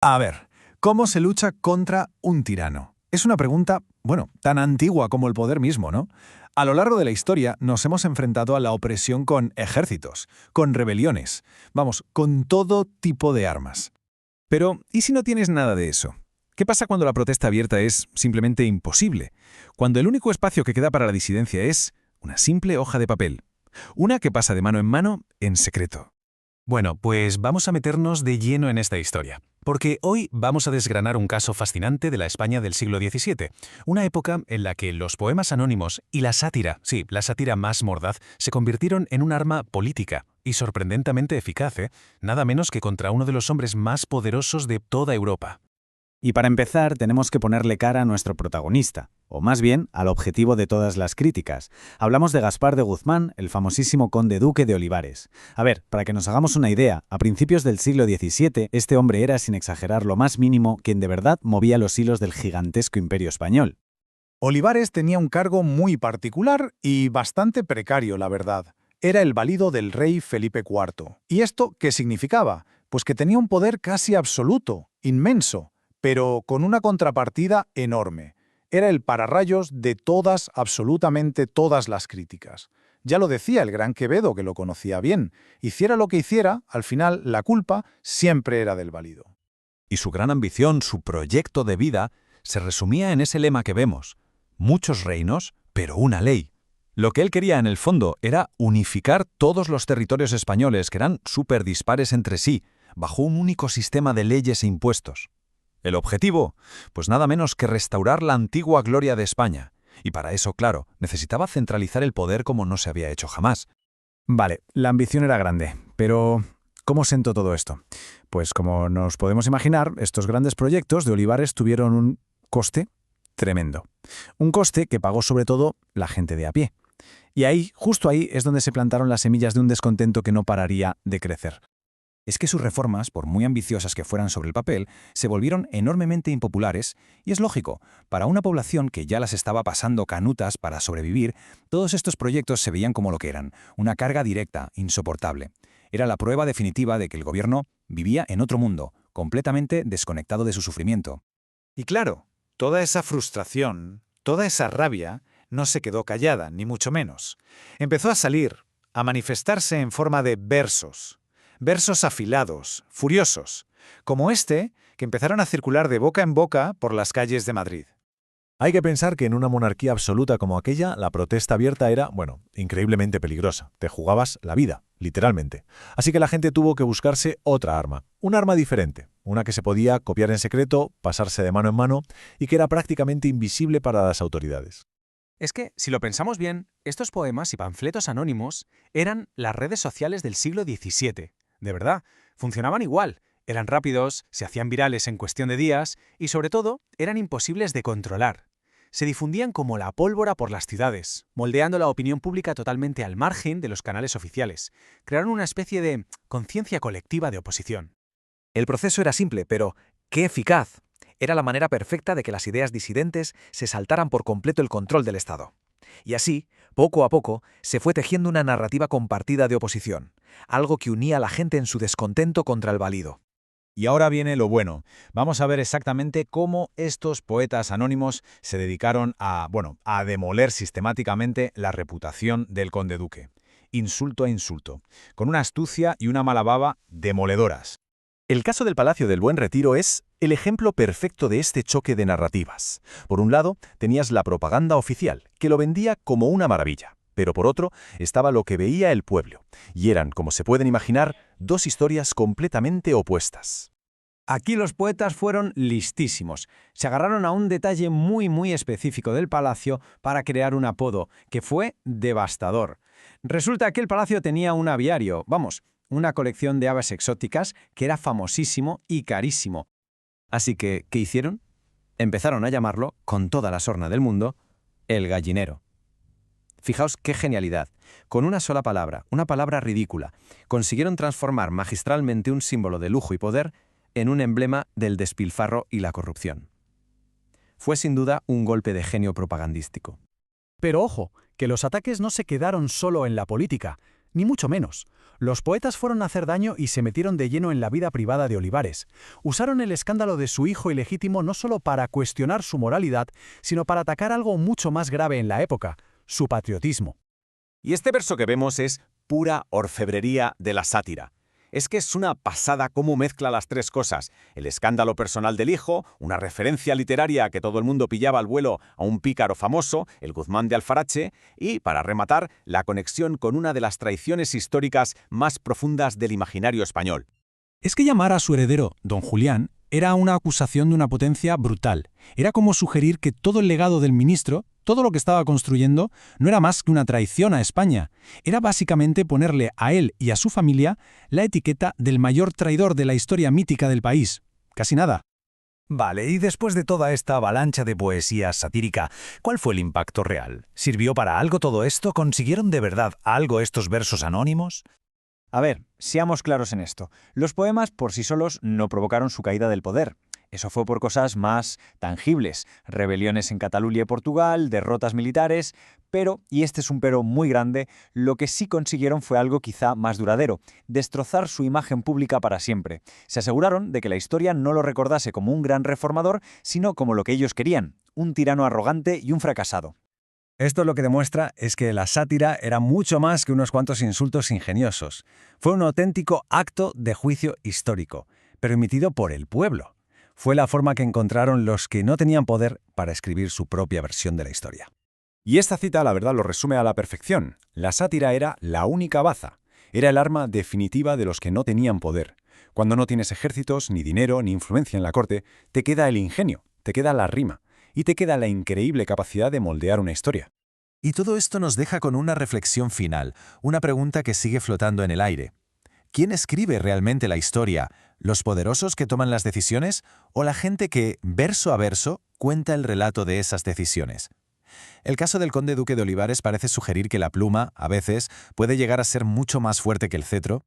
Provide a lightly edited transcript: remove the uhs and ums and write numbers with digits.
A ver, ¿cómo se lucha contra un tirano? Es una pregunta, bueno, tan antigua como el poder mismo, ¿no? A lo largo de la historia nos hemos enfrentado a la opresión con ejércitos, con rebeliones, vamos, con todo tipo de armas. Pero, ¿y si no tienes nada de eso? ¿Qué pasa cuando la protesta abierta es simplemente imposible? Cuando el único espacio que queda para la disidencia es una simple hoja de papel. Una que pasa de mano en secreto. Bueno, pues vamos a meternos de lleno en esta historia, porque hoy vamos a desgranar un caso fascinante de la España del siglo XVII, una época en la que los poemas anónimos y la sátira, sí, la sátira más mordaz, se convirtieron en un arma política y sorprendentemente eficaz, nada menos que contra uno de los hombres más poderosos de toda Europa. Y para empezar, tenemos que ponerle cara a nuestro protagonista, o más bien, al objetivo de todas las críticas. Hablamos de Gaspar de Guzmán, el famosísimo conde duque de Olivares. A ver, para que nos hagamos una idea, a principios del siglo XVII, este hombre era, sin exagerar lo más mínimo, quien de verdad movía los hilos del gigantesco imperio español. Olivares tenía un cargo muy particular y bastante precario, la verdad. Era el valido del rey Felipe IV. ¿Y esto qué significaba? Pues que tenía un poder casi absoluto, inmenso, pero con una contrapartida enorme. Era el pararrayos de todas, absolutamente todas las críticas. Ya lo decía el gran Quevedo, que lo conocía bien. Hiciera lo que hiciera, al final la culpa siempre era del valido. Y su gran ambición, su proyecto de vida, se resumía en ese lema que vemos: muchos reinos, pero una ley. Lo que él quería en el fondo era unificar todos los territorios españoles, que eran súper dispares entre sí, bajo un único sistema de leyes e impuestos. El objetivo, pues nada menos que restaurar la antigua gloria de España. Y para eso, claro, necesitaba centralizar el poder como no se había hecho jamás. Vale, la ambición era grande, pero ¿cómo sentó todo esto? Pues como nos podemos imaginar, estos grandes proyectos de Olivares tuvieron un coste tremendo. Un coste que pagó sobre todo la gente de a pie. Y ahí, justo ahí, es donde se plantaron las semillas de un descontento que no pararía de crecer. Es que sus reformas, por muy ambiciosas que fueran sobre el papel, se volvieron enormemente impopulares, y es lógico, para una población que ya las estaba pasando canutas para sobrevivir, todos estos proyectos se veían como lo que eran, una carga directa, insoportable. Era la prueba definitiva de que el gobierno vivía en otro mundo, completamente desconectado de su sufrimiento. Y claro, toda esa frustración, toda esa rabia, no se quedó callada, ni mucho menos. Empezó a salir, a manifestarse en forma de versos. Versos afilados, furiosos, como este que empezaron a circular de boca en boca por las calles de Madrid. Hay que pensar que en una monarquía absoluta como aquella, la protesta abierta era, bueno, increíblemente peligrosa. Te jugabas la vida, literalmente. Así que la gente tuvo que buscarse otra arma, un arma diferente, una que se podía copiar en secreto, pasarse de mano en mano y que era prácticamente invisible para las autoridades. Es que, si lo pensamos bien, estos poemas y panfletos anónimos eran las redes sociales del siglo XVII. De verdad, funcionaban igual. Eran rápidos, se hacían virales en cuestión de días y, sobre todo, eran imposibles de controlar. Se difundían como la pólvora por las ciudades, moldeando la opinión pública totalmente al margen de los canales oficiales. Crearon una especie de conciencia colectiva de oposición. El proceso era simple, pero ¡qué eficaz! Era la manera perfecta de que las ideas disidentes se saltaran por completo el control del Estado. Y así, poco a poco, se fue tejiendo una narrativa compartida de oposición, algo que unía a la gente en su descontento contra el valido. Y ahora viene lo bueno. Vamos a ver exactamente cómo estos poetas anónimos se dedicaron a demoler sistemáticamente la reputación del conde duque. Insulto a insulto, con una astucia y una mala baba demoledoras. El caso del Palacio del Buen Retiro es el ejemplo perfecto de este choque de narrativas. Por un lado, tenías la propaganda oficial, que lo vendía como una maravilla. Pero por otro, estaba lo que veía el pueblo. Y eran, como se pueden imaginar, dos historias completamente opuestas. Aquí los poetas fueron listísimos. Se agarraron a un detalle muy específico del palacio para crear un apodo, que fue devastador. Resulta que el palacio tenía un aviario, una colección de aves exóticas que era famosísimo y carísimo. Así que, ¿qué hicieron? Empezaron a llamarlo, con toda la sorna del mundo, el gallinero. Fijaos qué genialidad. Con una sola palabra, una palabra ridícula, consiguieron transformar magistralmente un símbolo de lujo y poder en un emblema del despilfarro y la corrupción. Fue sin duda un golpe de genio propagandístico. Pero ojo, que los ataques no se quedaron solo en la política. Ni mucho menos. Los poetas fueron a hacer daño y se metieron de lleno en la vida privada de Olivares. Usaron el escándalo de su hijo ilegítimo no solo para cuestionar su moralidad, sino para atacar algo mucho más grave en la época, su patriotismo. Y este verso que vemos es pura orfebrería de la sátira. Es que es una pasada cómo mezcla las tres cosas: el escándalo personal del hijo, una referencia literaria a que todo el mundo pillaba al vuelo a un pícaro famoso, el Guzmán de Alfarache, y, para rematar, la conexión con una de las traiciones históricas más profundas del imaginario español. Es que llamar a su heredero don Julián era una acusación de una potencia brutal. Era como sugerir que todo el legado del ministro, todo lo que estaba construyendo, no era más que una traición a España. Era básicamente ponerle a él y a su familia la etiqueta del mayor traidor de la historia mítica del país. Casi nada. Vale, y después de toda esta avalancha de poesía satírica, ¿cuál fue el impacto real? ¿Sirvió para algo todo esto? ¿Consiguieron de verdad algo estos versos anónimos? A ver, seamos claros en esto. Los poemas por sí solos no provocaron su caída del poder. Eso fue por cosas más tangibles, rebeliones en Cataluña y Portugal, derrotas militares, pero, y este es un pero muy grande, lo que sí consiguieron fue algo quizá más duradero: destrozar su imagen pública para siempre. Se aseguraron de que la historia no lo recordase como un gran reformador, sino como lo que ellos querían: un tirano arrogante y un fracasado. Esto lo que demuestra es que la sátira era mucho más que unos cuantos insultos ingeniosos. Fue un auténtico acto de juicio histórico, permitido por el pueblo. Fue la forma que encontraron los que no tenían poder para escribir su propia versión de la historia. Y esta cita, la verdad, lo resume a la perfección. La sátira era la única baza. Era el arma definitiva de los que no tenían poder. Cuando no tienes ejércitos, ni dinero, ni influencia en la corte, te queda el ingenio, te queda la rima, y te queda la increíble capacidad de moldear una historia. Y todo esto nos deja con una reflexión final, una pregunta que sigue flotando en el aire. ¿Quién escribe realmente la historia? ¿Los poderosos que toman las decisiones o la gente que, verso a verso, cuenta el relato de esas decisiones? El caso del conde duque de Olivares parece sugerir que la pluma, a veces, puede llegar a ser mucho más fuerte que el cetro,